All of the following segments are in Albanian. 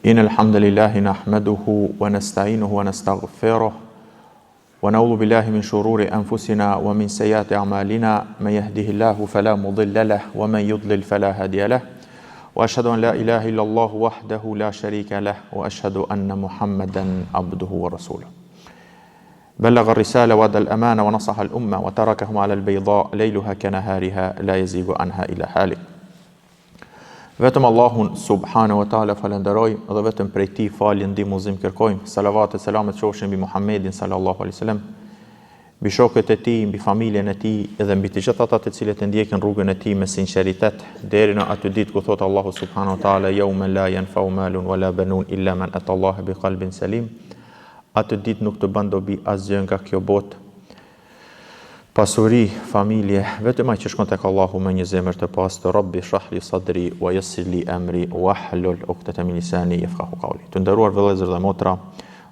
إن الحمد لله نحمده ونستعينه ونستغفره ونعوذ بالله من شرور أنفسنا ومن سيئات أعمالنا من يهده الله فلا مضل له ومن يضلل فلا هادي له وأشهد أن لا إله إلا الله وحده لا شريك له وأشهد أن محمدا عبده ورسوله بلغ الرسالة وأدى الأمانة ونصح الأمة وتركهم على البيضاء ليلها كنهارها لا يزيغ عنها إلا حالك. Vetëm Allahun subhanahu wa taala falenderojmë dhe vetëm prej tij falje ndihmëzim kërkojmë. Salavat e selamet qofshin mbi Muhammedin sallallahu alaihi wasallam, mbi shokët e tij, mbi familjen e tij dhe mbi të gjithë ata të cilët e ndjekin rrugën e tij me sinqeritet deri në atë ditë ku thot Allahu subhanahu wa taala yawma la yanfa'u malun wala banun illa man ata Allah biqalbin salim. Atë ditë nuk të bën dobi asgjë nga kjo botë, pasuri, familje, vetëm ai që shkon tek Allahu me një zemër të pastër. Rabbi shrah li sadri wa yassir li amri wahlul 'uqdatan min lisani yafqahu qawli. Të nderuar vëllezër dhe motra,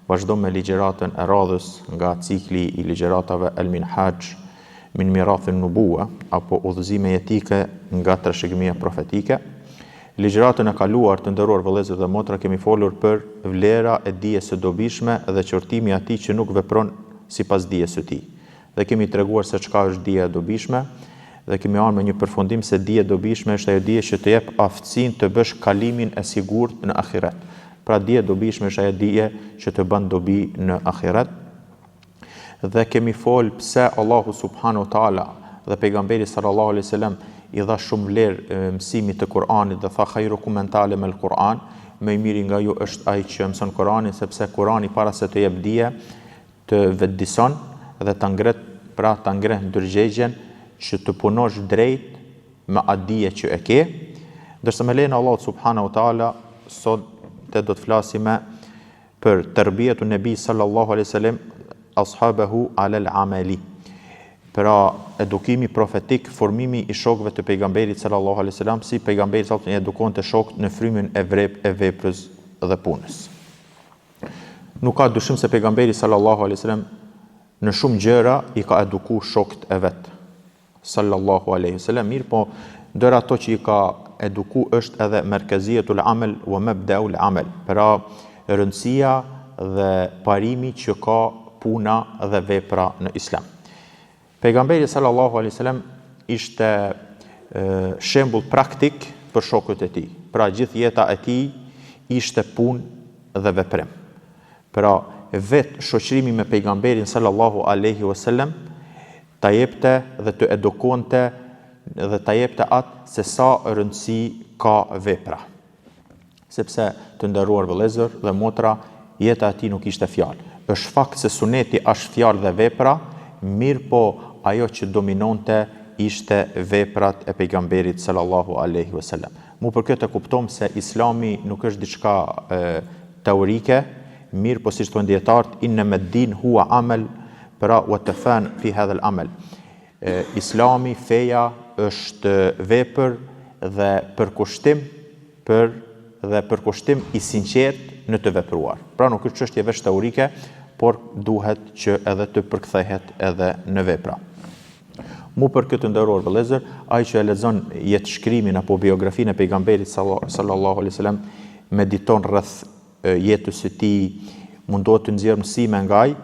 vazhdo me ligjëratën e radhës nga cikli i ligjëratave El Minhaj min Mirath an-Nubuwa apo udhëzime etike nga trashëgimia profetike. Ligjëratën e kaluar, të nderuar vëllezër dhe motra, kemi folur për vlera e dijes së dobishme dhe qortimi i atij që nuk vepron sipas dijes së tij. Dhe kemi treguar se çka është dija e dobishme dhe kemi ardhur me një përfundim se dija e dobishme është ajo dije që të jep aftësinë të bësh kalimin e sigurt në ahiret. Pra dija e dobishme është ajo dije që të bën dobi në ahiret. Dhe kemi fol pse Allahu subhanahu wa taala dhe pejgamberi sallallahu alaihi wasallam i dha shumë vlerë mësimit të Kuranit dhe tha khairukum man ta'allama al-Quran, më i miri nga ju është ai që mëson Kur'anin, sepse Kurani para se të jep dije të vetëdison dhe ta ngre ndërgjegjen që të punosh drejt me atë dije që e ke. Ndërsa me lejen e Allahut subhanahu wa taala sot do të flasim për tërbijetun e Nabi sallallahu alaihi wasallam ashabahu ala al-amali. Pra edukimi profetik, formimi i shokëve të pejgamberit sallallahu alaihi wasallam, si pejgamberi sallallahu alaihi wasallam edukonte shokët në frymën e veprës dhe punës. Nuk ka dyshim se pejgamberi sallallahu alaihi wasallam në shumë gjëra i ka eduku shokët e vet sallallahu alaihi wasallam, mirë po ndër ato që i ka eduku është edhe merkeziyetul amal wa mabda'ul amal, pra rëndësia dhe parimi që ka puna dhe vepra në Islam. Pejgamberi sallallahu alaihi wasallam ishte shembull praktik për shokët e tij. Pra gjithë jeta e tij ishte punë dhe veprim. Pra vetë shoqërimi me pejgamberin sallallahu alaihi wasallam ta jepte dhe të edukonte dhe ta jepte atë se sa rëndësi ka vepra. Sepse të nderuar vëllezër dhe motra, jeta e tij nuk ishte fjalë. Është fakt se suneti është fjalë dhe vepra, mirë po ajo që dominonte ishte veprat e pejgamberit sallallahu alaihi wasallam. Mu për këtë e kuptom se Islami nuk është diçka teorike, mirë po siç thonë dietarët, innama ad-din huwa amal, pra wa tafan fi hadha al-amal. Islami, feja është vepër dhe përkushtim i sinqert në të vepruar. Pra nuk është çështje veç teorike, por duhet që edhe të përkthehet edhe në vepra. Mu për këtë nderuar vëllezër, ai që e lexon jetëshkrimin apo biografinë e pejgamberit sallallahu alaihi wasallam, mediton rreth jetës së tij, mundohet të nxjerrë mësime nga ai,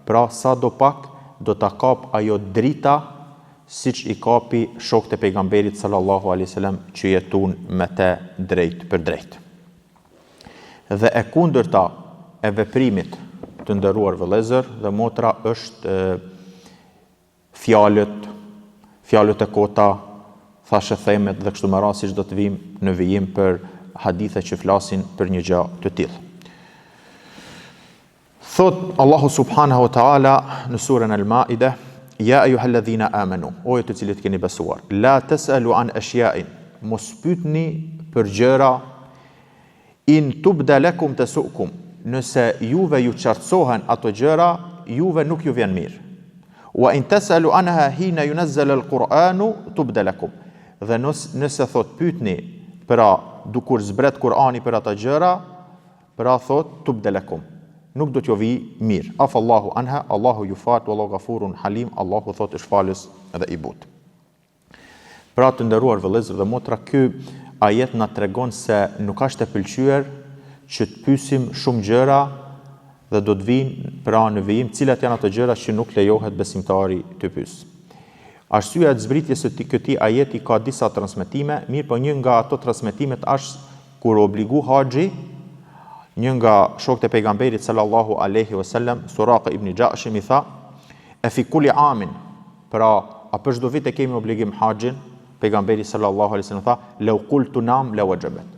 pra sadopak do ta kap ajo drita siç i kapi shokët e pejgamberit sallallahu alaihi wasallam që jetuan me të drejt për drejt. Dhe e kundërta e veprimit, të nderuar vëllezër dhe motra, është fjalët e kota, thashë themet dhe kështu me radhë, siç do të vim në vijim për hadithe që flasin për një gjë të tillë. Thot Allahu subhanahu wa ta'ala në surën Al-Ma'idah, ja ayyuhalladhina amanu, o ju të cilët keni besuar, la tas'alu an ashya'in, mos pyetni për gjëra, in tubda lakum tasu'kum, nëse juve ju qartësohen ato gjëra, juve nuk ju vjen mirë. Wa in tas'alu anha hina yunazzal al-Qur'anu tubda lakum. Dhe nëse thot pyetni, pra dukur zbret Kur'ani për ata gjëra, pra thot tubda lakum, nuk do t'ju vi mirë. Afallahu anha, Allahu ju fat, wallahu ghafurun halim, Allahu thot është falës dhe i butë. Pra të nderuar vëllezër dhe motra, ky ajet na tregon se nuk është e pëlqyer që të pyesim shumë gjëra dhe do të vinë pra në vijim cilat janë ato gjëra që nuk lejohet besimtari të pyes. Arsyeja e zbritjes së këtij ajeti ka disa transmetime, mirë po një nga ato transmetimet është kur obligu haxhi një nga shokët e pejgamberit sallallahu alaihi wasallam, Suraka ibn Gjashim i tha, e fi kulli amin, pra a për çdo vit e kemi obligim haxhin, pejgamberi sallallahu alaihi wasallam tha, law qultu nam la wajabat.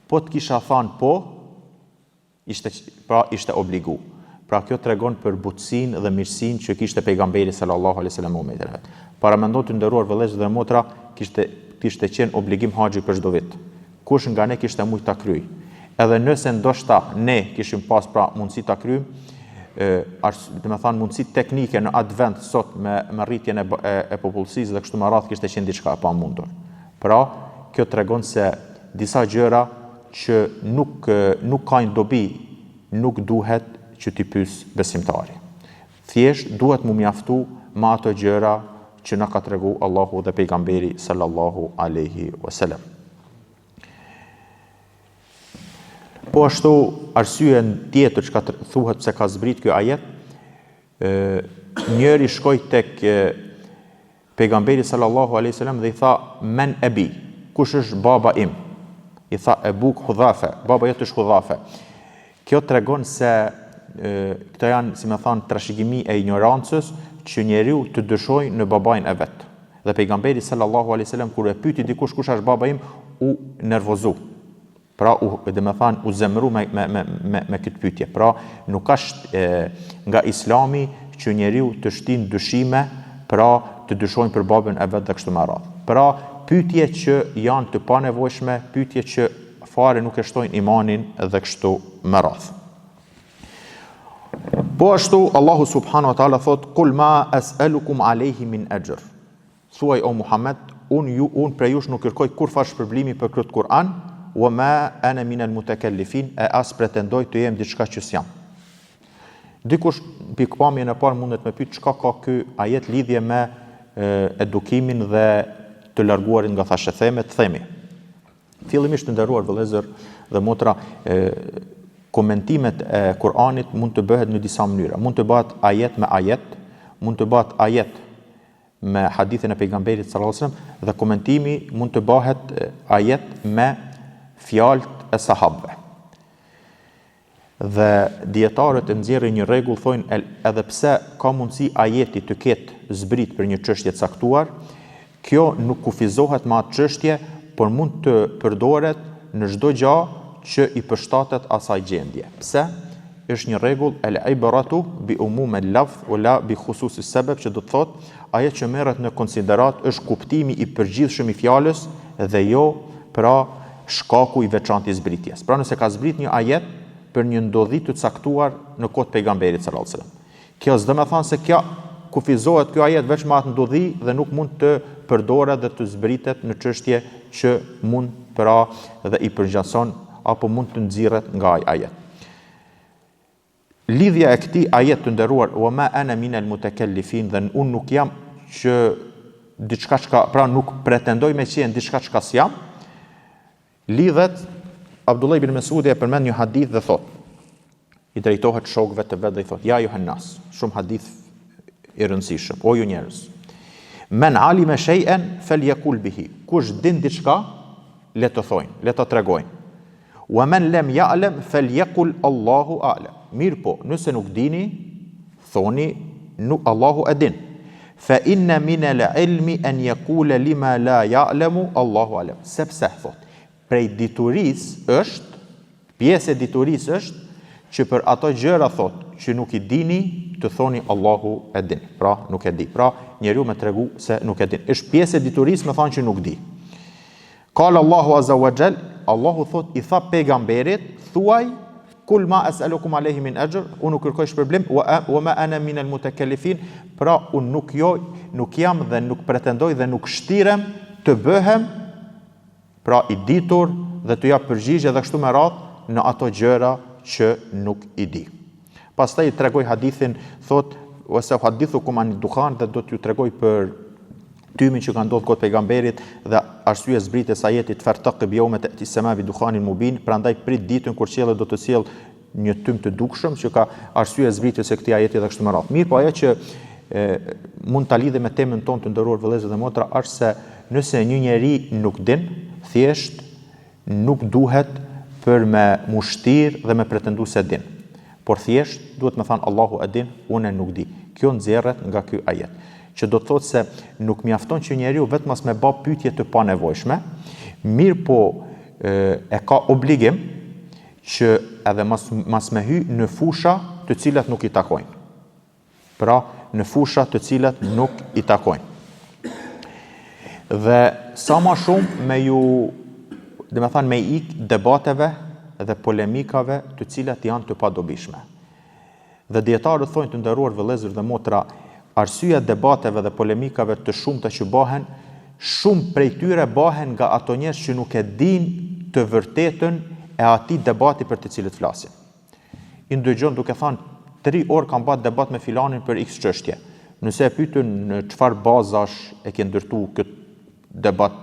Po të kisha thënë po, ishte obligu. Pra kjo tregon për butësinë dhe mirësinë që kishte pejgamberi sallallahu alaihi wasallam umetin e vet. Para mendon të nderuar vëllezër dhe motra, kishte qenë obligim haxhi për çdo vit. Kush nga ne kishte mujt ta kryej. Edhe nëse ndoshta ne kishim pas pra mundësi ta kryejm, domethënë mundësi teknike në atë vend sot me rritjen e popullsisë dhe kështu me radhë kishte qenë diçka e pamundur. Pra, kjo tregon se disa gjëra që nuk kanë dobi, nuk duhet që t'i pyes besimtari. Thjesht duhet mu mjaftu me ato gjëra që na ka tregu Allahu dhe pejgamberi sallallahu alaihi wasallam. Po ashtu arsye tjetër që thuhet se ka zbrit kjo ajet, njëri shkoi tek pejgamberi sallallahu alaihi wasallam dhe i tha men ebi, kush është baba im? I tha Ebuk Hudhafe, baba jot është Hudhafe. Kjo tregon se këto janë, si më thënë, trashëgimi e ignorancës që njeriu të dyshojë në babain e vet. Dhe pejgamberi sallallahu alaihi wasallam kur e pyeti dikush kush është baba im, u nervozu. Pra, u zemëru me këtë pyetje. Pra, nuk është nga Islami që njeriu të shtin dyshime, pra të dyshojnë për babën e vet dhe kështu me radhë. Pra, pyetje që janë të panevojshme, pyetje që fare nuk e shtojnë imanin dhe kështu me radhë. Po ashtu Allahu subhanahu wa taala thot: "Kul ma as'alukum alayhi min ajr." Thuaj o Muhammed, unë prej jush nuk kërkoj kurfar shpërblimi për këtë Kur'an, wa ma ana min al-mutakallifin, e as pretendoj të jem diçka që s'jam. Dikush pikpamjen e parë mundet me pyet çka ka ky ajet lidhje me edukimin dhe të larguarin nga thashethemet, themi. Fillimisht të nderuar vëllezër dhe motra, komentimet e Kur'anit mund të bëhet në disa mënyra. Mund të bëhet ajet me ajet, mund të bëhet ajet me hadithin e pejgamberit sallallahu alajhi wasallam dhe komentimi mund të bëhet ajet me fjalët e sahabëve. Dhe dietarët e nxjerrin një rregull, thonë edhe pse ka mundësi ajeti të ketë zbrit për një çështje të caktuar, kjo nuk kufizohet me atë çështje, por mund të përdoret në çdo gjë që i përshtatet asaj gjendje. Pse? Është një rregull el-ibratu bi umum al-lafz wala bi khusus as-sabab, që do të thotë ajo që merret në konsiderat është kuptimi i përgjithshëm i fjalës dhe jo pra shkaku i veçantë i zbritjes. Pra nëse ka zbrit një ajet për një ndodhi të caktuar në kohë të pejgamberit sallallahu alajhi wasallam, kjo s'do të thonë se kjo kufizohet ky ajet vetëm me atë ndodhi dhe nuk mund të përdoret dhe të zbritet në çështje që mund pra dhe i përngjason apo mund të nxirret nga ai ajet. Lidhja e këtij ajet të nderuar, wa ma ana min al-mutakallifin, dhe unë nuk jam që diçka çka, pra nuk pretendoj me qenë diçka çka s'jam, lidhet Abdullah ibn Mesudi e përmend një hadith dhe thot, i drejtohet shokëve të vet dhe i thot: ja Johannes, shumë hadith i rëndësishëm, o ju njerëz, men alime shay'an falyakul bihi, kush din diçka, le të thojnë, le të tregojnë. Wa man lam ya'lam falyakul Allahu a'lam. Mirë po, nëse nuk dini, thoni Allahu e din. Fa inna min al-ilmi an yaqula lima la ya'lamu Allahu a'lam. Sepse thot, prej diturisë është, pjesë e diturisë është që për ato gjëra thot që nuk i dini, të thoni Allahu e din. Pra nuk e di. Pra njeriu më tregu se nuk e din. Është pjesë e diturisë më thonë që nuk di. Qala Allahu azza wa jall, Allahu thot i tha pejgamberit, thuaj kul ma as'alukum alayhi min ajr, unë nuk kërkoj shpërblim, wa ma ana min al-mutakallifin, pra unë nuk jam dhe nuk pretendoj dhe nuk shtirem të bëhem pra i ditur dhe të jap përgjigje dhe kështu me radhë në ato gjëra që nuk i di. Pastaj tregoj hadithin, thot wasa hadithukum an dukhan, dhe do t'ju tregoj për tymin që ka ndodhur kot pejgamberit dhe arsye zbritjes së ajetit fartaqib yawma ta'ti as-samaa bi dukhanin mubin, prandaj prit ditën kur qielli do të sjell një tym të dukshëm që ka arsye zbritjes së këtij ajeti dhe kështu me radhë. Mirë, po ajo që mund ta lidhe me temën tonë të nderuar vëllezër dhe motra është se nëse një njeri nuk din, thjesht nuk duhet për me mushtir dhe me pretendu se din. Por thjesht duhet me thënë Allahu e din, unë nuk di. Kjo nxjerret nga ky ajet, që do të thotë se nuk mjafton që njeriu vetëm as me bë pyetje të panevojshme, mirë po e ka obligim që edhe mas me hy në fusha të cilat nuk i takojnë. Pra, në fusha të cilat nuk i takojnë. Dhe sa ma shumë me ik debateve dhe polemikave të cilat janë të padobishme. Dhe dietarët thonë të nderuar vëllezër dhe motra, arsyeja debateve dhe polemikave të shumta që bëhen, shumë prej tyre bëhen nga ato njerëz që nuk e dinë të vërtetën e atij debati për të cilët flasin. I ndëgjon duke thënë 3 orë kam bërë debat me filanin për X çështje. Nëse e pyetën në çfarë bazash e ke ndërtuar këtë debat,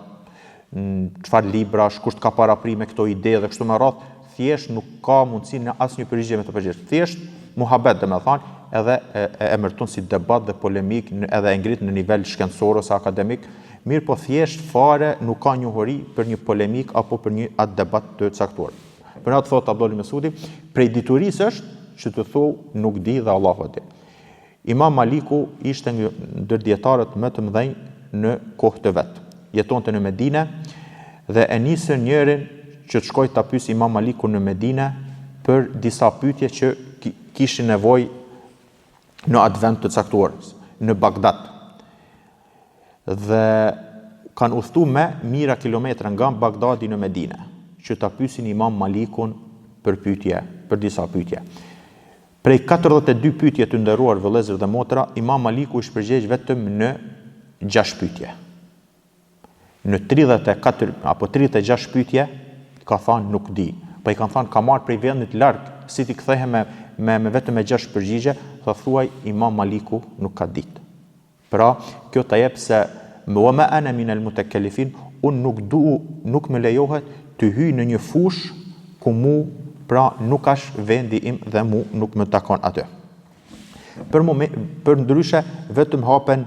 në çfarë librash, kush ka paraprit me këto ide dhe kështu me radhë, thjesht nuk ka mundësi në asnjë përgjigje me të përgjigjesh. Thjesht muhabet domethënë, edhe e emërton si debat dhe polemik, edhe e ngrit në nivel shkencor ose akademik, mirë po thjesht fare nuk ka njohuri për një polemik apo për një atë debat të caktuar. Për atë thot Abdullah Mesudi, prej diturisë është që të thojë nuk di dhe Allahu e di. Imam Maliku ishte një ndër dietarët më të mëdhenj në kohë të vet. Jetonte në Medinë dhe e nisën njërin që të shkojë ta pyesë Imam Maliku në Medinë për disa pyetje që kishin nevojë në atë vend të caktuar, në Bagdad. Dhe kanë udhëtuar me mijëra kilometra nga Bagdadi në Medinë, që ta pyesin Imam Malikun për disa pyetje. Prej 42 pyetje të nderuar vëllezër dhe motra, Imam Maliku i shpërgjegj vetëm në 6 pyetje. Në 34 apo 36 pyetje ka thënë nuk di. Po i kanë thënë ka marrë prej vendit larg, si ti kthehem me vetëm 6 përgjigje, thuaj Imam Maliku nuk ka ditë. Pra, kjo ta jep se wa ma ana min al-mutakallifin, unë nuk më lejohet të hyj në një fush ku pra nuk është vendi im dhe mu nuk më takon atë. Për ndryshe, vetëm hapen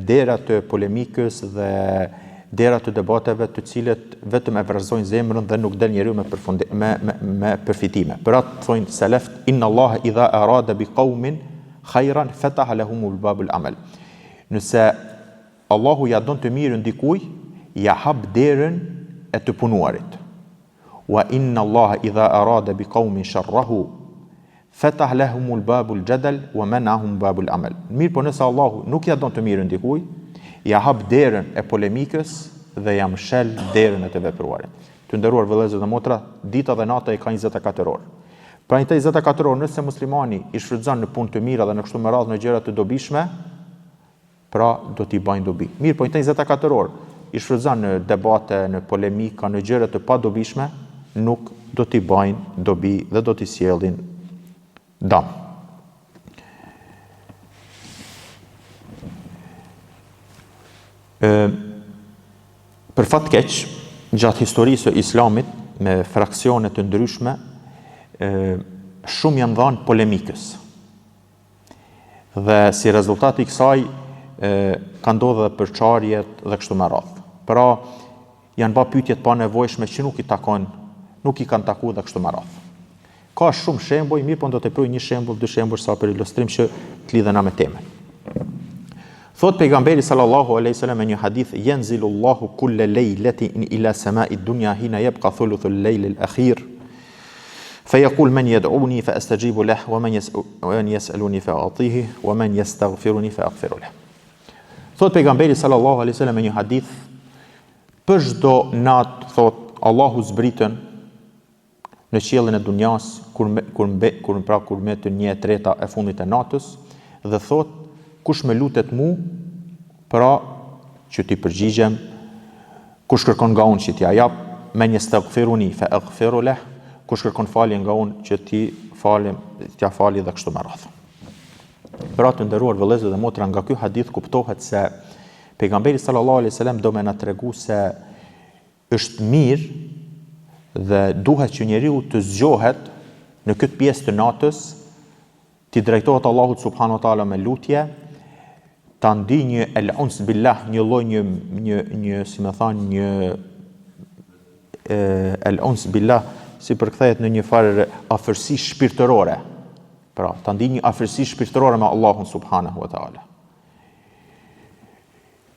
dera të polemikës dhe dera të debateve të cilët vetëm e vrazhdojnë zemrën dhe nuk del njeriu me përfitime. Për atë thonë seleft, inna Allah idha arada bi qaumin khayran fataha lahumul babul amal. Nëse Allahu ja don të mirën dikujt, ja hap derën e të punuarit. Wa inna Allah idha arada bi qaumin sharrahu fatah lahumul babul jadal wa manahum babul amal. Mirë, po nëse Allahu nuk ja don të mirën dikujt, ja hap derën e polemikës dhe ja mshel derën e të vepruarit. Të nderuar vëllezër dhe motra, dita dhe nata i ka 24 orë. Pra në të 24 orë, nëse muslimani i shfrytëzon në punë të mira dhe në kështu me radhë në gjëra të dobishme, pra do t'i bajnë dobi. Mirë, po në të 24 orë i shfrytëzon në debate, në polemika, në gjëra të padobishme, nuk do t'i bajnë dobi dhe do t'i sjellin dëm. Për fat keq, gjatë historisë së Islamit me fraksione të ndryshme, shumë janë dhënë polemikës. Dhe si rezultat i kësaj ka ndodhur edhe përçarjet dhe kështu me radhë. Pra janë bërë pyetje të panevojshme që nuk i kanë takuar dhe kështu me radhë. Ka shumë shembuj, mirë po do të provoj një shembull, 2 shembuj sa për ilustrim që të lidhen me temën. Thot pejgamberi sallallahu alaihi wasallam në një hadith, yanzilullahu kulla laylatin ila sama'i dunya hina yabqa thuluthul layl al-akhir fayaqul man yad'uni fa astajibu lahu wa man yas'aluni fa a'tihi wa man yastaghfiruni fa aghfiru lahu. Thot pejgamberi sallallahu alaihi wasallam në një hadith, për çdo natë thot Allahu zbritën në qiellin e dunjas kur metën 1/3 e fundit e natës dhe thot kush më lutet mu, pra që t'i përgjigjem, kush kërkon nga unë që t'i jap, men yastaghfiruni fa aghfiru lahu, kush kërkon falje nga unë që t'ja fali dhe kështu me radhë. Pra të nderuar vëllezër dhe motra, nga ky hadith kuptohet se Pejgamberi sallallahu alaihi wasallam do me na tregu se është mirë dhe duhet që njeriu të zgjohet në këtë pjesë të natës, të drejtohet Allahut subhanahu wa taala me lutje, ta ndi një el-uns billah, një lloj një si më thon një el-uns billah, si përkthehet në një farë afërsi shpirtërore. Pra, ta ndi një afërsi shpirtërore me Allahun subhanahu wa taala.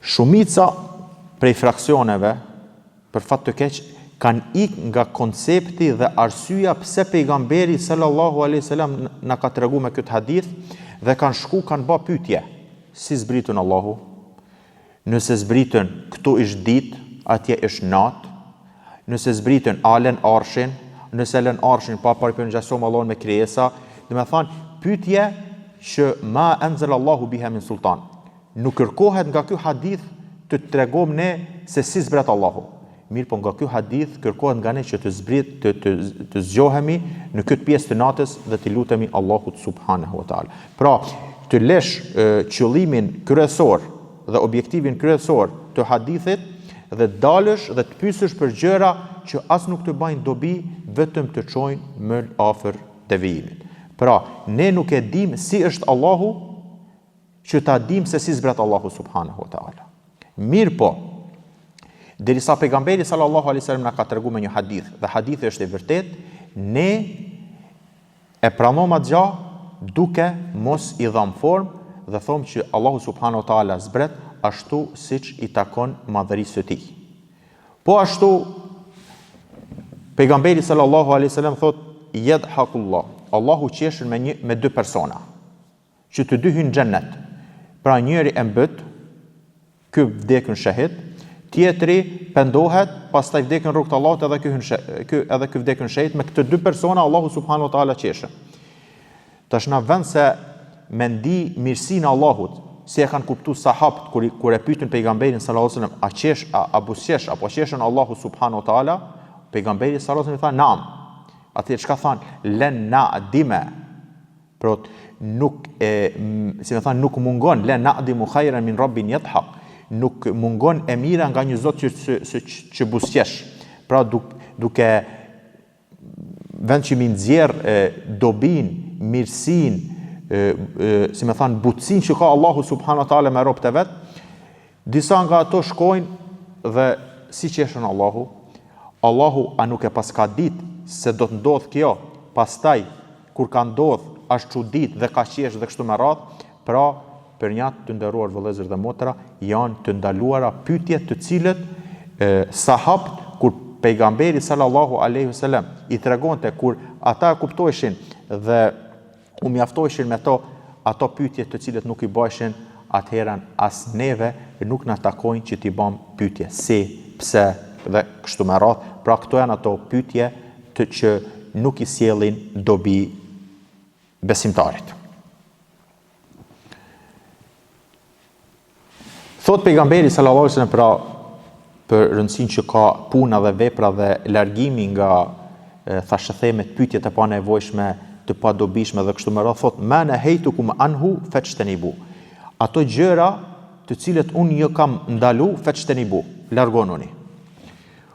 Shumica prej fraksioneve, për fat të keq, kanë ikë nga koncepti dhe arsyeja pse pejgamberi sallallahu alaihi wasallam na ka tregu me këtë hadith dhe kanë bë pyetje. Si zbritën Allahu? Nëse zbritën këtu është ditë, atje është natë. Nëse zbritën a lën arshin, nëse lën arshin pa përngjasom Allahun me krijesa, do të thonë pyetje që ma anzal Allahu biha min sultan. Nuk kërkohet nga ky hadith të tregojmë ne se si zbret Allahu. Mirë, po nga ky hadith kërkohet nga ne që të zgjohemi në këtë pjesë të natës dhe të lutemi Allahut subhanahu wa taala. Pra, të lesh qëllimin kryesor dhe objektivin kryesor të hadithit dhe dalësh dhe të pyesësh për gjëra që as nuk të bajnë dobi, vetëm të çojnë më afër devijimit. Pra, ne nuk e dim si është Allahu, që ta dim se si zbret Allahu subhanahu wa taala. Mirë po, derisa pejgamberi sallallahu alaihi wasallam na ka treguar me një hadith, dhe hadithi është i vërtet, ne e pranojmë atë gjë duke mos i dhënë formë dhe thomë që Allahu subhanahu wa taala zbret ashtu siç i takon madhërisë së tij. Po ashtu pejgamberi sallallahu alaihi wasallam thotë yadhakullah, Allahu qeshën me dy persona, që të dy hyjnë në xhennet. Pra njëri e mbët, ky vdekën shahid, tjetri pendohet, pastaj vdekën rrugt të Allahut edhe ky vdekën shahid. Me këto dy persona Allahu subhanahu wa taala qeshën. Tash na vend se me ndi mirësinë e Allahut, si e kanë kuptuar sahabët kur e pyetën pejgamberin sallallahu alaihi wasallam, a qesh a buzëqesh apo qeshën Allahu subhanahu wa taala? Pejgamberi sallallahu alaihi wasallam tha naam. Atë çka than? Len na'dima. Pra nuk si më than, nuk mungon len na'dimu khairan min rabbin yadhhak. Nuk mungon e mira nga një Zot që buzëqesh. Pra duke vend që mi nxjerr dobin, mirësin, si me thanë, butësin që ka Allahu subhanahu wa taala me robët e vet, disa nga ato shkojnë dhe si qeshën Allahu, a nuk e paska ditë se do të ndodh kjo, pastaj kur ka ndodh ashtu çudit dhe ka qesh dhe kështu me radhë. Pra, për një të nderuar vëllezër dhe motra, janë të ndaluara pyetje të cilët sahabët kur pejgamberi sallallahu alaihi wasallam i tregonte, kur ata e kuptoheshin dhe u mjaftoheshin me ato pyetje të cilët nuk i bëshin, atëherën as neve nuk na takojnë që t'i bëjmë pyetje si, pse dhe kështu me radhë. Pra këto janë ato pyetje që nuk i sjellin dobi besimtarit. Thot pejgamberi sallallahu alaihi wasallam, pra për rëndësinë që ka puna dhe vepra dhe largimi nga thashëthemet, pyetjet e panevojshme, të padobishme dhe kështu me radhë, thot ma nahaytukum anhu fajtanibu. Ato gjëra të cilët unë ju kam ndalu, fajtanibu, largonuni.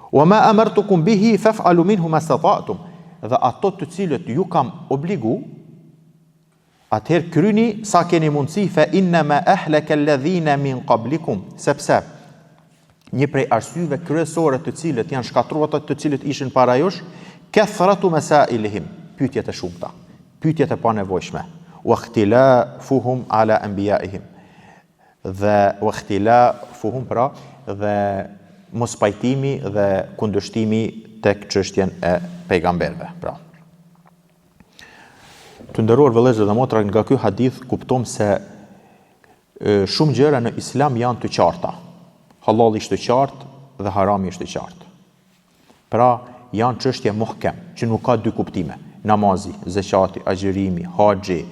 Wa ma amartukum bihi faf'alu minhu mastata'tum. Dhe ato të cilët ju kam obligu, atëherë kryni sa keni mundësi, fa inna ma ahlaka alladhina min qablikum, sepse një prej arsyeve kryesore të cilët janë shkatruar ato të cilët ishin para jush, kathratu masailihim, pyetjet e shumta, pyetjet e panevojshme, wa ikhtilafuhum ala anbiya'ihim, dhe wa ikhtilafuhum, pra, dhe mos pajtimi dhe kundërshtimi tek çështjen e pejgamberëve. Pra, të nderuar vëllezër dhe motra, nga ky hadith kuptojmë se shumë gjëra në Islam janë të qarta. Halali është të qartë dhe harami është të qartë. Pra, janë çështje muhkem, që nuk ka dy kuptime. Namazi, zeqati, agjërimi, haxhi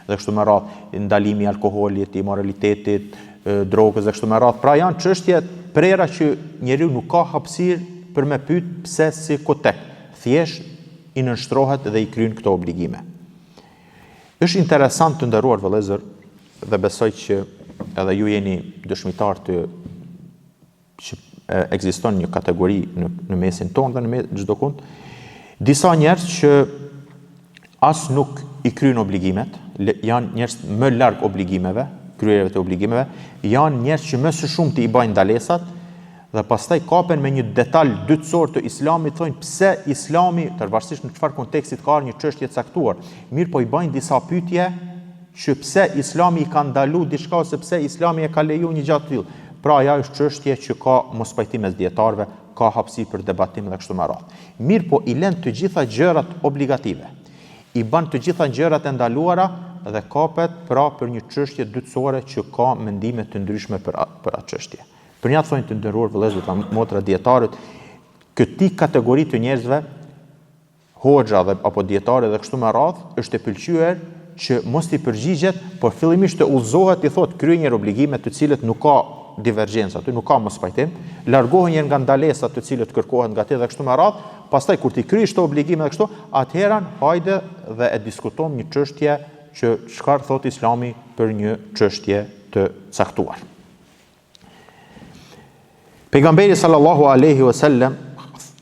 dhe kështu me radhë, ndalimi i alkoolit, imoralitetit, drogës dhe kështu me radhë. Pra, janë çështje prera që njeriu nuk ka hapësirë për me pyet pse, si, ku tek. Thjesht i nënshtrohet dhe i kryen këto obligime. Është interesant të nderuar vëllezër, dhe besoj që edhe ju jeni dëshmitar të që ekziston një kategori në mesin tonë dhe në çdo kund, disa njerëz që as nuk i kryen obligimet, janë njerëz më larg obligimeve, kryerjeve të obligimeve, janë njerëz që më së shumti i bajnë ndalesat dhe pastaj kapen me një detaj dytësor të Islamit, thonë pse Islami, pavarësisht në çfarë kontekstit ka një çështje e caktuar, mirë po i bajnë disa pyetje që pse Islami i ka ndaluar diçka ose pse Islami e ka lejuar një gjatë tillë. Pra ajo është çështje që ka mospajtim mes dietarëve, ka hapësirë për debatim dhe kështu me radhë. Mirë po i lën të gjitha gjërat obligative. I bën të gjitha gjërat e ndaluara dhe kapet pra për një çështje dytësore që ka mendime të ndryshme për atë çështje. Për një thonë të nderuar vëllezër dhe motra dietarët, këtij kategori të njerëzve, hoxha dhe apo dietarë dhe kështu me radhë, është e pëlqyer që mos i përgjigjet, por fillimisht të udhëzohet, i thotë kryej një obligime të cilët nuk ka divergjencë, aty nuk ka mospajtim, largohen nga ndalesat të cilët kërkohen nga ti dhe kështu me radhë, pastaj kur ti kryej çdo obligime dhe kështu, atëherë hajde dhe e diskutojmë një çështje që çfarë thot Islami për një çështje të caktuar. Pejgamberi sallallahu alaihi wasallam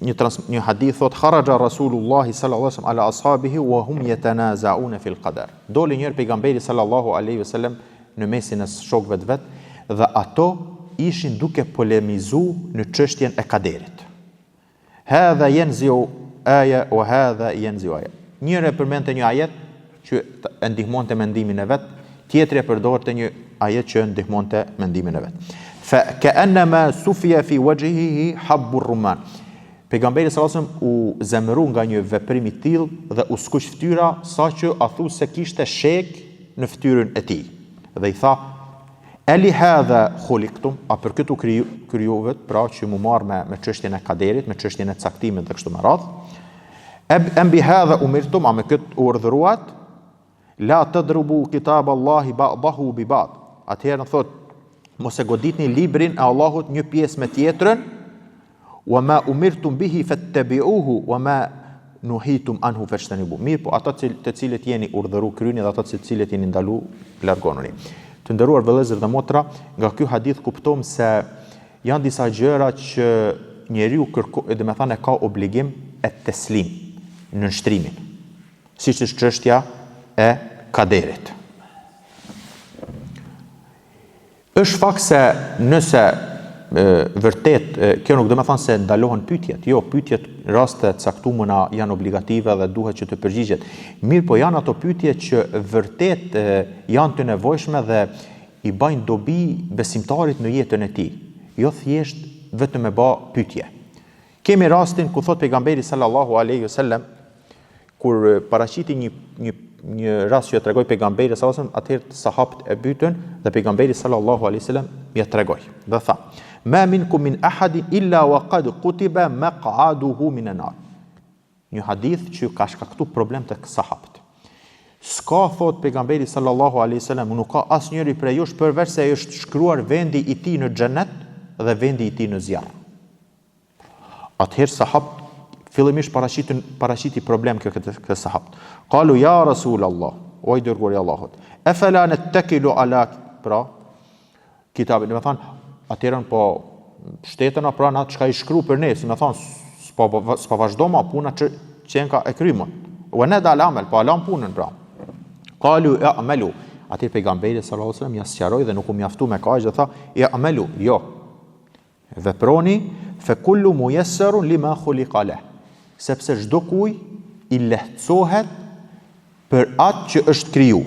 një hadith thot kharaja Rasulullah sallallahu alaihi wasallam ala ashabihi wa hum yatanazauna fil qadar. Doli një pejgamberi sallallahu alaihi wasallam në mesin e shokëve të vet dhe ato ishin duke polemizu në çështjen e kaderit. Hadha yanzi'u aya wa hadha yanzi'u aya. Njëri përmendte një ajet që e ndihmonte mendimin e vet, tjetri e përdorte një ajet që ndihmonte mendimin e vet. Fa ka'annama sufiya fi wajhihi habbu rumman. Pejgamberi sallallahu alajhi wasallam u zemëru nga një veprim i tillë dhe u skuq fytyra saqë a thu se kishte shek në fytyrën e tij. Dhe i tha: "Ali hadha khuliqtum?" A për këtu krijuat, pra që mu marr me çështjen e kaderit, me çështjen e caktimit dhe kështu me radhë. Am bi hadha umirtum, a me këtë u urdhëruat? La tadrubu kitab Allahi ba'dahu bi ba'd. Atëherë thot, mos e goditni librin e Allahut një pjesë me tjetrën. Wa ma umirtum bihi fattabi'uhu wa ma nuhitum anhu fajtanibu. Mirë, po ata të cilët jeni urdhëruar kryeni dhe ata të cilët jeni ndaluar largonuni. Të nderuar vëllezër dhe motra, nga ky hadith kuptojmë se janë disa gjëra që njeriu e ka obligim e teslim në nshtrimin, siç është çështja e kaderit. Është fakt se nëse vërtet kjo nuk do të thonë se ndalohen pyetjet. Jo, pyetjet raste caktuara janë obligative dhe duhet që të përgjigjet. Mirë, po janë ato pyetje që vërtet janë të nevojshme dhe i bajnë dobi besimtarit në jetën e tij. Jo thjesht vetëm me bë pyetje. Kemi rastin ku thot pejgamberi sallallahu alaihi wasallam kur paraqiti një rast që ja tregoi pejgamberi sallallahu alaihi wasallam, atëherë sahabët e pyetën dhe pejgamberi sallallahu alaihi wasallam ja tregoi. Dhe tha: "Ma minkum min ahadin illa wa qad kutiba maq'aduhu min an-nar." Një hadith që ka shkaktuar problem tek sahabët. S'ka, thot pejgamberi sallallahu alaihi wasallam, nuk ka asnjëri prej jush përveç se është shkruar vendi i tij në xhenet dhe vendi i tij në zjarr. Atëherë sahabët fillimisht paraqiti problem këtë sahabët. Qalu ya Rasulullah, o i dërguari i Allahut, afala nattakilu ala pra kitabin, do të thonë atëherën po shtetën pra na çka i shkruar për ne, si më thon s'po vazhdo më puna që ka e krymën. Wa nada al-amal, po alam punën pra. Qalu ya'malu. Atë pejgamberi sallallahu alajhi wasallam ja sqaroi dhe nuk u mjaftu me kaq dhe tha: "Ya'malu, jo. Veproni fa kullu muyassarun lima khuliqa lah." Sepse çdo kuj i lehtësohet për atë që është kriju.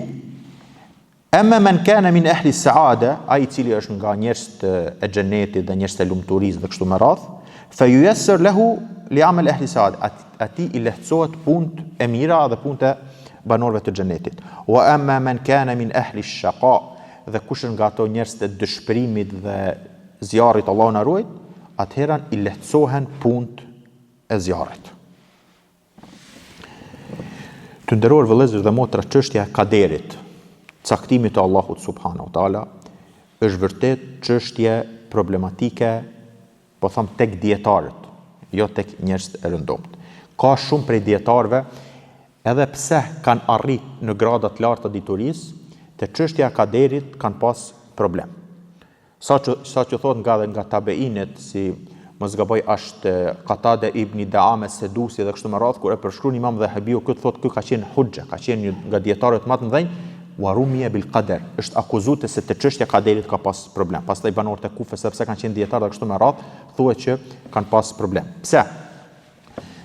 Amma man kana min ahli as-sa'ada, ai i cili është nga njerëzit e xhenetit dhe njerëzit e lumturisë dhe kështu me radh, fa yuyassar lahu li'amal ahli as-sa'ada, ati i lehtësohet punët e mira dhe punët e banorëve të xhenetit. Wa amma man kana min ahli ash-shaqa, dhe kush nga ato njerëzit e dëshpërimit dhe zjarrit, Allahu na ruaj, atëherë i lehtësohen punët e zjarrit. Të nderuar vëllezër dhe motra, çështja e kaderit, caktimit të Allahut subhanahu wa taala, është vërtet çështje problematike, po them tek dietarët, jo tek njerëzit e rëndomt. Ka shumë prej dietarëve, edhe pse kanë arrit në grada të larta diturisë, te çështja e kaderit kanë pas problem. Sa që thot nga tabeinit, si mos gaboj është Qatada ibn Daame Sedusi dhe kështu me radhë, kur e përshkruan Imam Dhahabiu këtë thot ky ka qenë hujja, ka qenë një nga dietarët më të mëdhenj, wa rumiya bil qadar, është akuzuar se te çështja e kaderit ka pas problem. Pastaj banorët e Kufës sepse kanë qenë dietarë kështu me radhë, thuhet që kanë pas problem. Pse?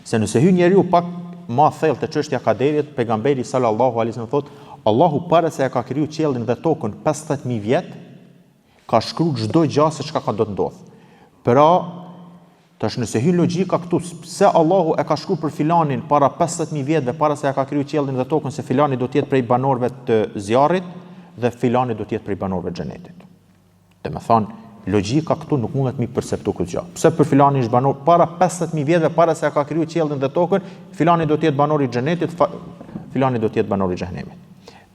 Se nëse hyn njeriu pak më thellë te çështja e kaderit, pejgamberi sallallahu alaihi wasallam thot, Allahu para se ka kriju qiellin dhe tokën 50000 vjet, ka shkruar çdo gjë se çka ka do të ndodh. Pra, tash nëse hyn logjika këtu, pse Allahu e ka shkruar për filanin para 50000 vjetëve, para se ka kriju qiellin dhe tokën, se filani do të jetë prej banorëve të zjarrit dhe filani do të jetë prej banorëve të xhenetit. Domethënë, logjika këtu nuk mundet mi perceptu këtë gjë. Pse për filanin është banor para 50000 vjetëve, para se ka kriju qiellin dhe tokën, filani do të jetë banor i xhenetit, filani do të jetë banor i xhenemit.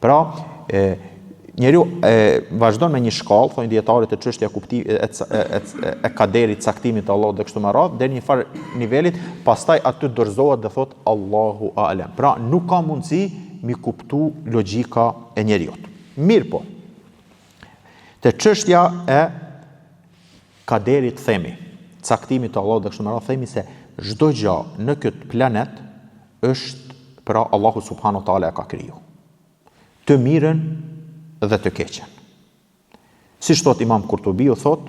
Pra, njeriu vazhdon me një shkallë, thonë dietarët e çështja e kaderit, caktimit të Allahut dhe kështu me radhë, deri një farë nivelit, pastaj aty dorëzohet dhe thot Allahu a'lam. Pra, nuk ka mundësi mi kuptu logjika e njeriu. Mirë po. Te çështja e kaderit themi, caktimit të Allahut dhe kështu me radhë, themi se çdo gjë në këtë planet është pra Allahu subhanahu wa taala e ka kriju. Të mirën dhe të keqen. Siç thot Imam Kurtubiu thot,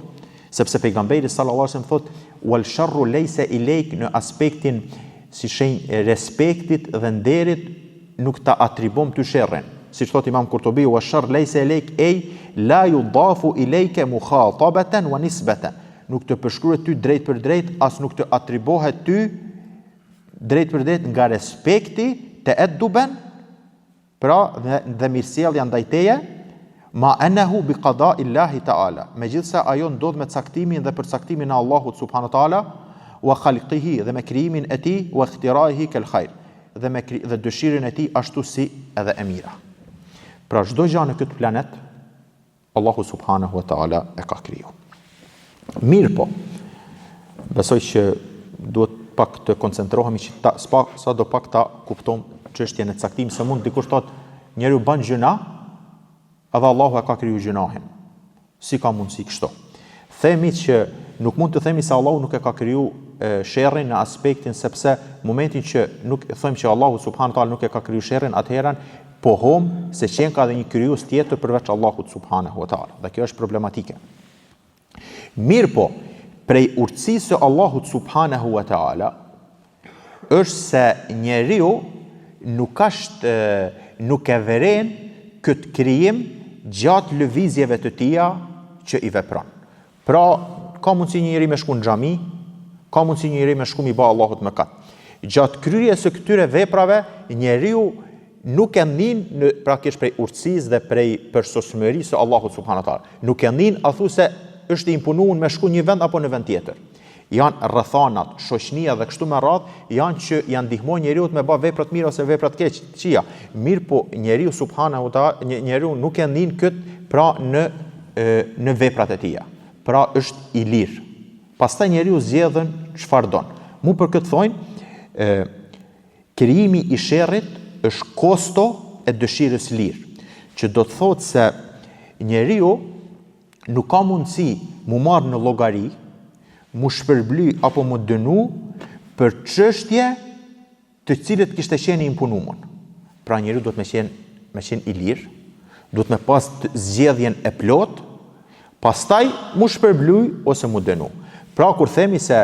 sepse pejgamberi sallallahu alaihi wasallam thot wal sharru laysa ilayk në aspektin si shenjë respektit dhe nderit, nuk ta atribojm ty sherrin. Siç thot Imam Kurtubiu wa sharr laysa ilayk ay la yudafu ilayka mukhatabatan wa nisbatan. Nuk të përshkruhet ty drejt për drejt, as nuk të atribohet ty drejt për drejt nga respekti te eduben, pra dhe mirësjellja ndaj teje, ma anahu bi qada illahi ta'ala, megjithse ajo ndodh me caktimin dhe përcaktimin e Allahut subhanahu ta'ala, wa khalqihi, dhe me krijimin e tij, wa ikhtirahi kal khair, dhe dëshirën e tij ashtu si edhe e mira. Pra çdo gjë në këtë planet Allahu subhanahu wa ta'ala e ka kriju. Mirë po, besoj që duhet pak të koncentrohemi që sa do pak ta kuptojmë çështjen e caktimit, se mund dikush thot njeriu bën gjuna, edhe Allahu e ka kriju gjunahin. Si ka mundësi kështu? Themi që nuk mund të themi se Allahu nuk e ka kriju sherrin në aspektin, sepse momentin që nuk thojmë që Allahu subhanahu taala nuk e ka kriju sherrin, atëherën pohom se qen ka dhe një krijues tjetër përveç Allahut subhanahu wa taala. Dhe kjo është problematike. Mirë po, prej urtësisë së Allahut subhanahu wa taala është se njeriu nuk e veren këtë krijim gjatë lëvizjeve të tija që i vepron. Pra, ka mundësi një njeri me shku në xhami, ka mundësi një njeri me shku mi ba Allahut mëkat. Gjatë kryerjes së këtyre veprave, njeriu nuk e ndin praktikisht prej urtësisë dhe prej përsosmërisë së Allahut subhanahu taala. Nuk e ndin a thu se është i impunuar me shku një vend apo në vend tjetër. Janë rrethanat, shoqënia dhe kështu me radhë, janë që janë ndihmojnë njeriu me bë vepra të mira ose vepra të këqija. Mirë po, njeriu subhanahu taala, njeriu nuk e ndin kët pra në veprat e tija. Pra është i lirë. Pastaj njeriu zgjedhën çfarë don. Mu për këtë thonë, krijimi i sherrit është kosto e dëshirës lirë, që do të thotë se njeriu nuk ka mundësi mu marrë në llogari, mu shpërbly apo mu dënu për çështje të cilët kishte qenë impunuar. Pra njeriu duhet me qenë i lirë, duhet me pas zgjedhjen e plot, pastaj mu shpërbly ose mu dënu. Pra kur themi se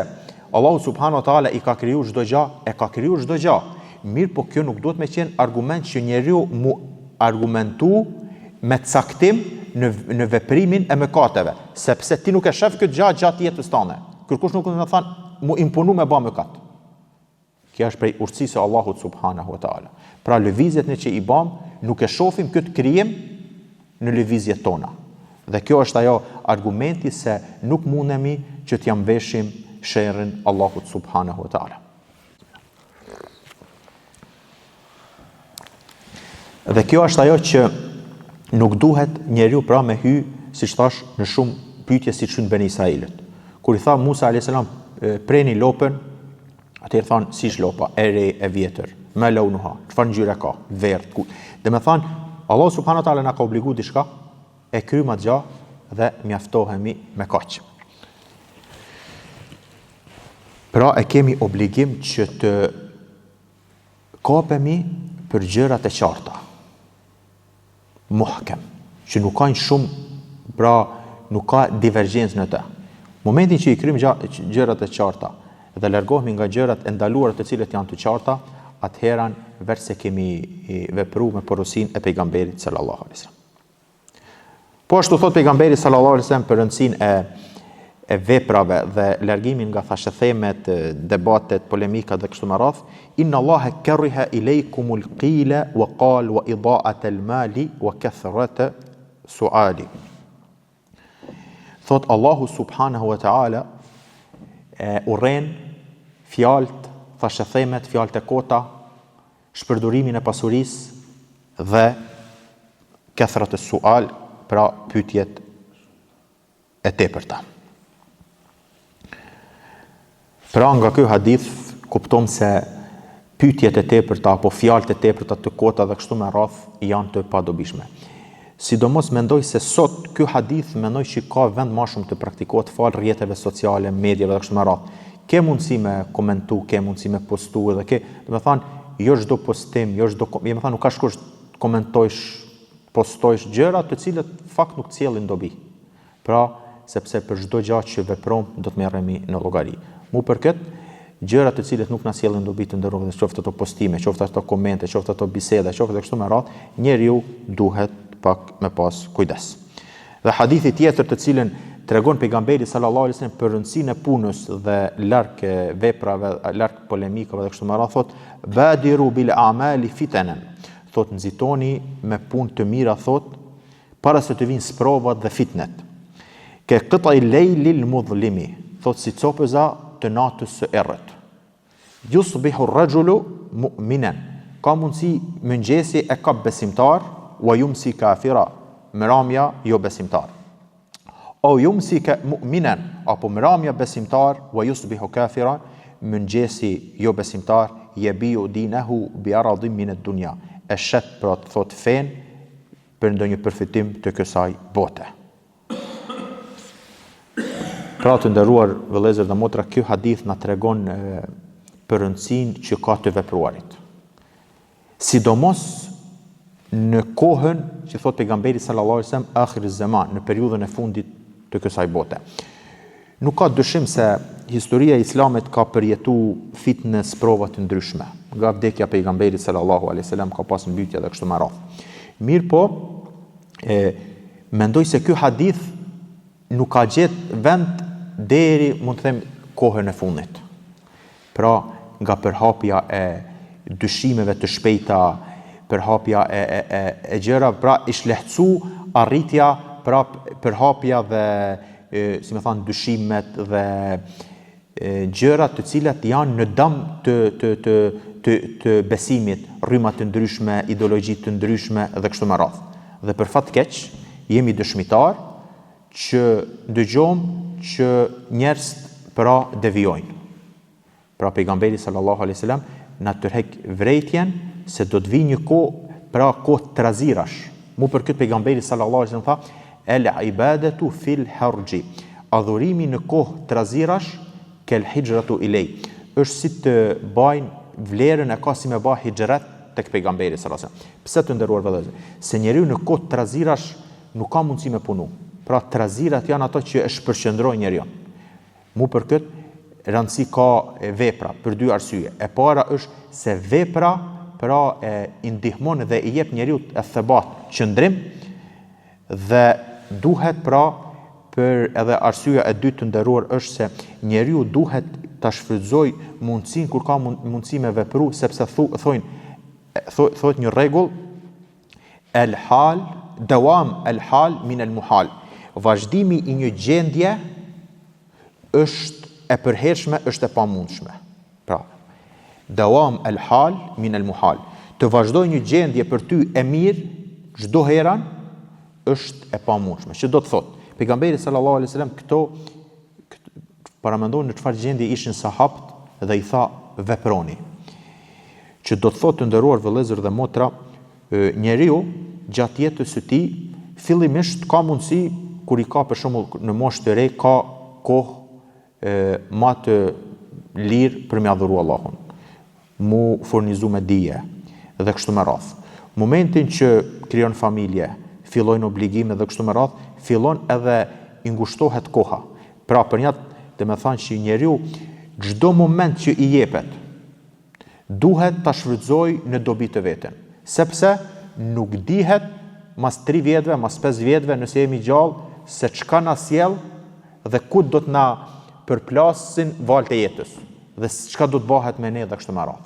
Allahu subhanahu wa taala i ka kriju çdo gjë, e ka kriju çdo gjë. Mirë, po kjo nuk duhet me qenë argument që njeriu mu argumentu me caktim në veprimin e mëkateve, sepse ti nuk e shef këtë gjatë jetës tënde. Kërkush nuk do të thonë mu imponu me bë mëkat. Kjo është prej urtësisë së Allahut subhanahu wa taala. Pra lëvizjet ne që i bëm nuk e shohim këtë krijim në lëvizjet tona. Dhe kjo është ajo argumenti se nuk mundemi që t'ja mbeshim sherrin Allahut subhanahu wa taala. Dhe kjo është ajo që nuk duhet njeriu pra me hy, siç thash, në shumë pyetje siç në Beni Israilit. Kur i tha Musa alayhis salam preni lopën, atëherë thanë si lopa, e re, e vjetër, me launuha, çfarë ngjyre ka, verdh. Domethënë, Allah subhanahu wa taala na ka obliguar diçka, e kryjm atë gjë dhe mjaftohemi me kaq. Pra e kemi obligim që të kapemi për gjërat e qarta. Muhkem, që nuk kanë shumë, pra nuk ka divergjencë në të. Momentin që i kryjmë gjërat e qarta dhe largohemi nga gjërat e ndaluara të cilët janë të qarta, atëherën vetë se kemi vepruar me porosinë e pejgamberit sallallahu alaihi wasallam. Po ashtu thot pejgamberi sallallahu alaihi wasallam për rëndësinë e veprave dhe largimin nga thashëthemet, debatet, polemikat dhe kështu me radh, inna Allaha kariha ilaykumul qila wa qal wa ida'at al-mali wa kathrat su'ali. Thot Allahu subhanahu wa ta'ala urren fjalët, thashëthemet, fjalët e kota, shpërdurimin e pasurisë dhe kathrat su'al, pra pyetjet e tepërta. Pra nga ky hadith kuptojmë se pyetjet e tepërta apo fjalët e tepërta të kota dhe kështu me radh janë të padobishme. Sidomos mendoj se sot ky hadith mendoj që ka vend më shumë të praktikohet fal rrjeteve sociale, mediave dhe kështu me radh. Ke mundësi me komentu, ke mundësi me postu dhe jo çdo postim, jo çdo, nuk ka shkush postojsh gjëra të cilët fakt nuk sjellin dobi. Pra, sepse për çdo gjë që veprojmë do të merremi në llogari. Mu për këtë, gjëra të cilët nuk na sjellin dobi të ndërrove, qoftë ato postime, qoftë ato komente, qoftë ato biseda, qoftë kështu me radhë, njeriu duhet pak me pas kujdes. Dhe hadithi tjetër të cilën tregon pejgamberi sallallahu alaihi wasallam për rëndësinë e punës dhe larg veprave, larg polemikave dhe kështu me radhë, thot badiru bil a'mali fitanan. Thot nxitoni me punë të mira, thot para se të vinë sprovat dhe fitnet. Ke qit'i lejlil mudhlimi, thot si copëza të natës së errët. Yusbihu ar-rajulu mu'minan, ka mundsi mëngjesi e ka besimtar, wa yumsi kafira, mramja jo besimtar. O yumsi ka mu'minan, apo mramja besimtar, wa yusbihu kafira, mëngjesi jo besimtar, yabiu dinahu bi aradin min ad-dunya. E shet pra të thot fen për ndonjë përfitim të kësaj bote. Pra të nderuar vëllezër dhe motra, ky hadith na tregon për rëndësinë që ka të vepruarit. Sidomos në kohën që thot pejgamberi sallallahu alajhi wasallam akhir zaman, në periudhën e fundit të kësaj bote. Nuk ka dyshim se historia e Islamit ka përjetu fitnë sprova të ndryshme. Nga vdekja pejgamberit sallallahu alaihi wasallam ka pas mbytyje dhe kështu me radhë. Mirë po, mendoj se ky hadith nuk ka gjetë vend deri, mund të them, kohën e fundit. Pra, nga përhapja e dyshimeve të shpejta, përhapja e gjëra, pra ish lehtësu arritja, pra përhapja dhe si më thanë dyshimet dhe gjëra të cilat janë në dëm të besimit, rryma të ndryshme, ideologji të ndryshme dhe kështu me radhë. Dhe për fat keq, jemi dëshmitar që dëgjojmë që njerëz pra devijojnë. Pra pejgamberi sallallahu alaihi wasallam na tërheq vërejtjen se do të vijë një kohë, pra kohë trazirash. Mu për këtë pejgamberi sallallahu alaihi wasallam tha el ibadatu fil harji. Adhurimi në kohë trazirash kel hijratu ilej. Është si të bajnë vlerën e ka si me bë hijret tek pejgamberi sallallahu alaihi wasallam. Pse të nderuar vëllezër? Se njeriu në kohë trazirash nuk ka mundësi me punu. Pra trazirat janë ato që e shpërqendrojnë njeriu. Mu për këtë rëndësi ka vepra për dy arsye. E para është se vepra pra i ndihmon dhe i jep njeriu e thebat qëndrim dhe duhet pra për edhe arsyeja e dytë të nderuar është se njeriu duhet ta shfrytëzoj mundësinë kur ka mundësi me vepru, sepse thot një rregull el hal dawam el hal min el muhal. Vazhdimi i një gjendje është e përhershme, është e pamundshme. Pra, dawam el hal min el muhal. Të vazhdoj një gjendje për ty e mirë çdo herën është e pamundshme. Që do të thotë, pejgamberi sallallahu alaihi wasallam këto paramendon në çfarë gjendje ishin sahabët dhe i tha veproni. Që do të thotë të nderuar vëllezër dhe motra, njeriu gjatë jetës së tij fillimisht ka mundësi kur i ka për shembull në moshë të re ka kohë ma të lirë për me adhuru Allahun, mu furnizu me dije dhe kështu me radhë. Momentin që krijon familje, fillojnë obligime dhe kështu me radhë, fillon edhe i ngushtohet koha. Pra për një dhe me thanë që njeriu çdo moment që i jepet duhet ta shfrytëzoj në dobi të veten, sepse nuk dihet mas 3 vjetëve, mas 5 vjetëve nëse jemi gjallë se çka na sjell dhe ku do të na përplasin valët e jetës dhe çka do të bëhet me ne dhe kështu me radhë.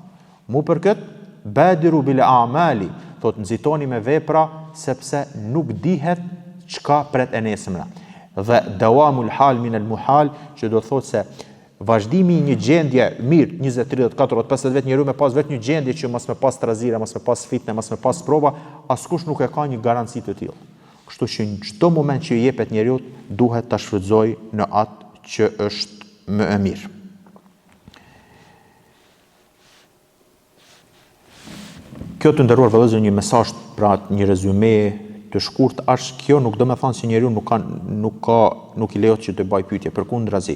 Mu për këtë badiru bil a'mali, thot nxitoni me vepra sepse nuk dihet çka pret e nesërmna. Dhe dawamul hal min al muhal, që do të thotë se vazhdimi i një gjendje mirë 20, 30, 40, 50 vjet njeriu me pas vetë një gjendje që mos me pas trazira, mos me pas fitne, mos me pas prova, askush nuk e ka një garanci të tillë. Kështu që në çdo moment që i jepet njeriu duhet ta shfrytëzoj në atë që është më e mirë. Kjo të nderuar vëllezër një mesazh, pra një rezume të shkurt, është kjo nuk do me thonë se njeriu nuk i lejohet që të bëj pyetje, përkundrazi.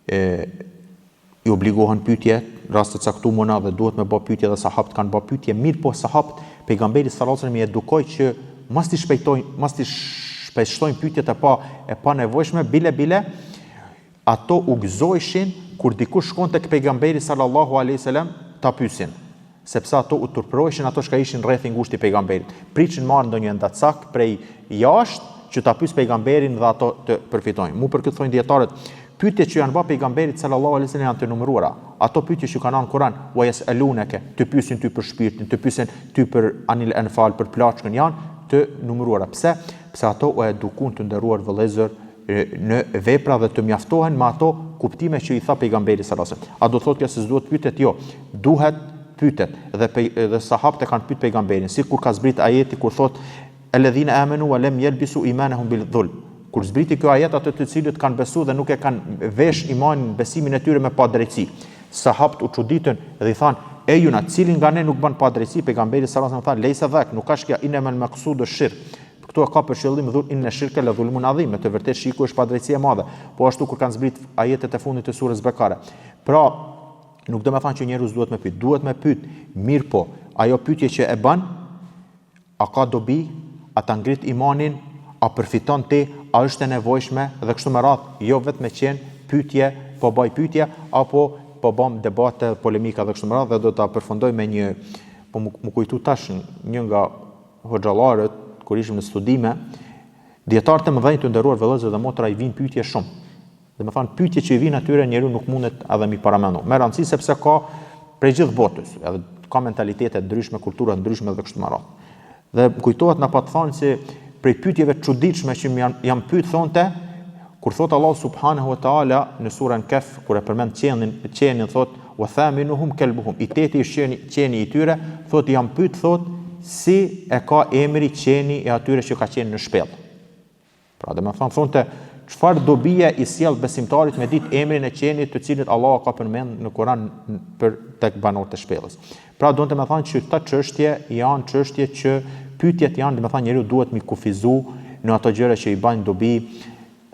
I obligohen pyetje, raste të caktuara dhe duhet me bë pyetje dhe sahabët kanë bë pyetje, mirë po sahabët pejgamberi sallallahu alajhi wasallam i edukoi që mos ti shpeshtojnë pyetjet e pa nevojshme, bile ato u gëzoheshin kur dikush shkon tek pejgamberi sallallahu alajhi wasallam ta pyesin, sepse ato u turpëroheshin ato që ishin rreth i ngushtë i pejgamberit. Priçin marr ndonjë ndacak prej jashtë që ta pyes pejgamberin dhe ato të përfitojnë. Mu për këtë thonë dietarët, pyetjet që janë bërë pejgamberit sallallahu alajhi wasallam janë të numëruara. Ato pyetje që kanë në Kur'an, wa yasalunaka, të pyesin ty për shpirtin, të pyesin ty për anil anfal, për plaçkën, janë të numëruara. Pse? Pse ato u edukun të nderuar vëllezër në vepra dhe të mjaftohen me ato kuptime që i tha pejgamberi sallallahu alajhi wasallam. A do thotë kjo se s'duhet pyetet? Jo, duhet pyetet. Dhe sahabët e kanë pyet pejgamberin, sikur ka zbrit ajeti kur thotë alladhina amanu wa lam yalbisu imanahum bil dhulm. Kur zbriti kjo ajet, ato të cilët kanë besu dhe nuk e kanë vesh imanin, besimin e tyre me padrejtësi. Sahabët u çuditën dhe i thanë, ejuna, cili nga ne nuk bën padrejtësi? Pejgamberi sallallahu alajhi wasallam tha, lejsa dhak, nuk ka shkja innamal maqsudu shirk. Këtu e ka për qëllim inna shirka la dhulmun adhim, të vërtet shiku është padrejtësi e madhe. Po ashtu kur kanë zbrit ajetet e fundit të surës Bekare. Pra, nuk do me thënë që njerëz duhet me pyet, mirë po, ajo pyetje që e bën, a ka dobi, a ta ngrit imanin, a përfiton ti, a është e nevojshme dhe kështu me radhë, jo vetëm me qenë pyetje, po bëj pyetje, apo po bëm debate, polemika dhe kështu me radhë, dhe do ta përfundoj me një, po më kujtu tash një nga hoxhallarët, kur ishim në studime, dietarët e mëdhenj të nderuar vëllezër dhe motra i vijnë pyetje shumë. Dhe më thonë pyetje që i vijnë atyre njeriu nuk mundet edhe mi paramendu. Me rëndësi sepse ka prej gjithë botës, edhe ka mentalitete ndryshme, kultura ndryshme dhe kështu me radhë. Dhe më kujtohet na pa të thonë se prej pyetjeve të çuditshme që jam pyet thonte, kur thot Allah subhanahu wa taala në surën Kaf, kur e përmend qenin thot wa thaminuhum kalbuhum, i teti është qeni i tyre, thot jam pyet thot si e ka emri qeni e atyre që ka qenë në shpellë. Pra dhe më thonte çfarë dobie i sjell besimtarit me ditë emrin e qenit të cilin Allah ka përmend në Kur'an për tek banorët e shpellës. Pra donte më thonë që këto çështje janë çështje që pyetjet janë, do të thënë njeriu duhet mi kufizu në ato gjëra që i bajnë dobi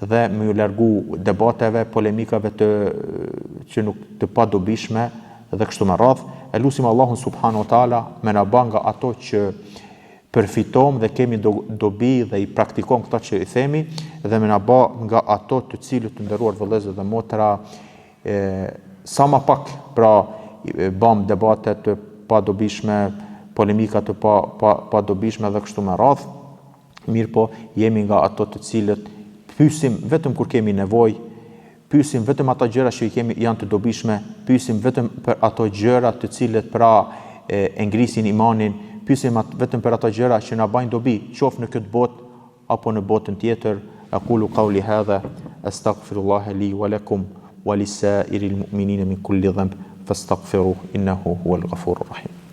dhe më ju largu debateve, polemikave që nuk të padobishme dhe kështu me radhë. Elusim Allahun subhanahu wa taala me na bën nga ato që përfitojmë dhe kemi dobi dhe i praktikojmë këto që i themi dhe me na bë nga ato të cilët të nderuar vëllezër dhe motra sa më pak pra bëm debate të padobishme, polemika të pa dobishme dhe kështu me radhë. Mirë po, jemi nga ato të cilët pyesim vetëm kur kemi nevojë, pyesim vetëm ato gjëra që janë të dobishme, pyesim vetëm për ato gjëra të cilët pra e ngrisin imanin, pyesim vetëm për ato gjëra që na bajnë dobi, qoftë në këtë botë apo në botën tjetër. Aqulu qawli hadha astaghfirullaha li wa lakum wa lisairil mu'minina min kulli dhanb fastaghfiruhu innahu huwal ghafurur rahim.